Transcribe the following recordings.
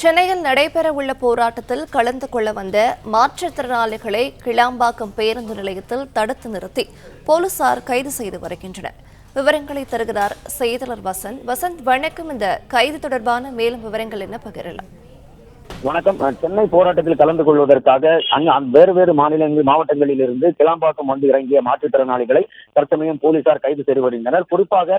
சென்னையில் நடைபெறவுள்ள போராட்டத்தில் கலந்து கொள்ள வந்த மாற்றுத்திறனாளிகளை கிளாம்பாக்கம் பேருந்து நிலையத்தில் தடுத்து நிறுத்தி போலீசார் கைது செய்து வருகின்றனர். விவரங்களை தருகிறார் செய்தியாளர் வசந்த். வணக்கம். இந்த கைது தொடர்பான மேலும் விவரங்கள் என்ன பகிரலாம்? வணக்கம். சென்னை போராட்டத்தில் கலந்து கொள்வதற்காக வேறு மாவட்டங்களில் இருந்து கிளாம்பாக்கம் வந்து இறங்கிய மாற்றுத்திறனாளிகளை தற்சமயம் போலீசார் கைது செய்து வருகின்றனர். குறிப்பாக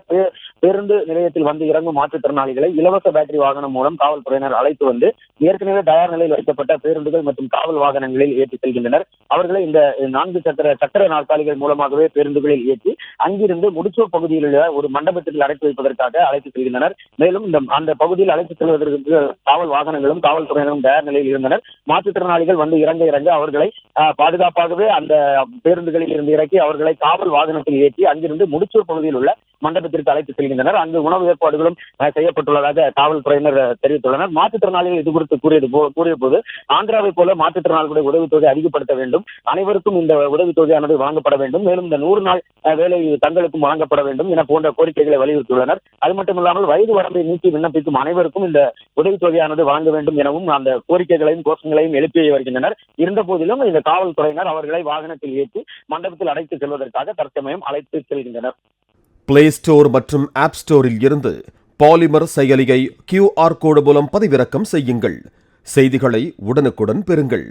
பேருந்து நிலையத்தில் வந்து இறங்கும் மாற்றுத்திறனாளிகளை இலவச பேட்டரி வாகனம் மூலம் காவல்துறையினர் அழைத்து வந்து ஏற்கனவே தயார் நிலையில் வைக்கப்பட்ட பேருந்துகள் மற்றும் காவல் வாகனங்களில் ஏற்றி செல்கின்றனர். அவர்களை இந்த 4 சக்கர நாற்காலிகள் மூலமாகவே பேருந்துகளில் ஏற்றி அங்கிருந்து முடிச்சூர் பகுதியில் உள்ள ஒரு மண்டபத்தில் அடைத்து வைப்பதற்காக அழைத்து செல்கின்றனர். மேலும் அந்த பகுதியில் அழைத்து செல்வதற்கு காவல் வாகனங்களும் காவல்துறையினரும் தயார் நிலையில் இருந்தனர். மாற்றுத்திறனாளிகள் வந்து இறங்க அவர்களை பாதுகாப்பாகவே அந்த பேருந்துகளில் இருந்து இறக்கி அவர்களை காவல் வாகனத்தில் ஏற்றி அங்கிருந்து முடிச்சூர் பகுதியில் உள்ள மண்டபத்திற்கு அழைத்து செல்கின்றனர். அங்கு உணவு ஏற்பாடுகளும் செய்யப்பட்டுள்ளதாக காவல்துறையினர் தெரிவித்துள்ளனர். மாற்றுத்திறனாளிகள் இது குறித்து கூறிய போது ஆந்திராவை போல மாற்றுத்திறனாளிகளுடைய உதவித்தொகை அதிகப்படுத்த வேண்டும், அனைவருக்கும் இந்த உதவித்தொகையானது வழங்கப்பட வேண்டும், மேலும் இந்த 100 நாள் வேலை தங்களுக்கும் வழங்கப்பட வேண்டும் என போன்ற கோரிக்கைகளை வலியுறுத்தியுள்ளனர். அது மட்டுமில்லாமல் வயது வரம்பை நீக்கி விண்ணப்பிக்கும் அனைவருக்கும் இந்த உதவித்தொகையானது வழங்க வேண்டும் எனவும் அந்த கோரிக்கைகளையும் கோஷங்களையும் எழுப்பி வருகின்றனர். இருந்த போதிலும் இந்த காவல்துறையினர் அவர்களை வாகனத்தில் ஏற்றி மண்டபத்தில் அழைத்து செல்வதற்காக தற்சமயம் அழைத்து செல்கின்றனர். பிளே ஸ்டோர் மற்றும் ஆப் ஸ்டோரில் இருந்து பாலிமர் செயலியை QR கோடு மூலம் பதிவிறக்கம் செய்யுங்கள். செய்திகளை உடனுக்குடன் பெறுங்கள்.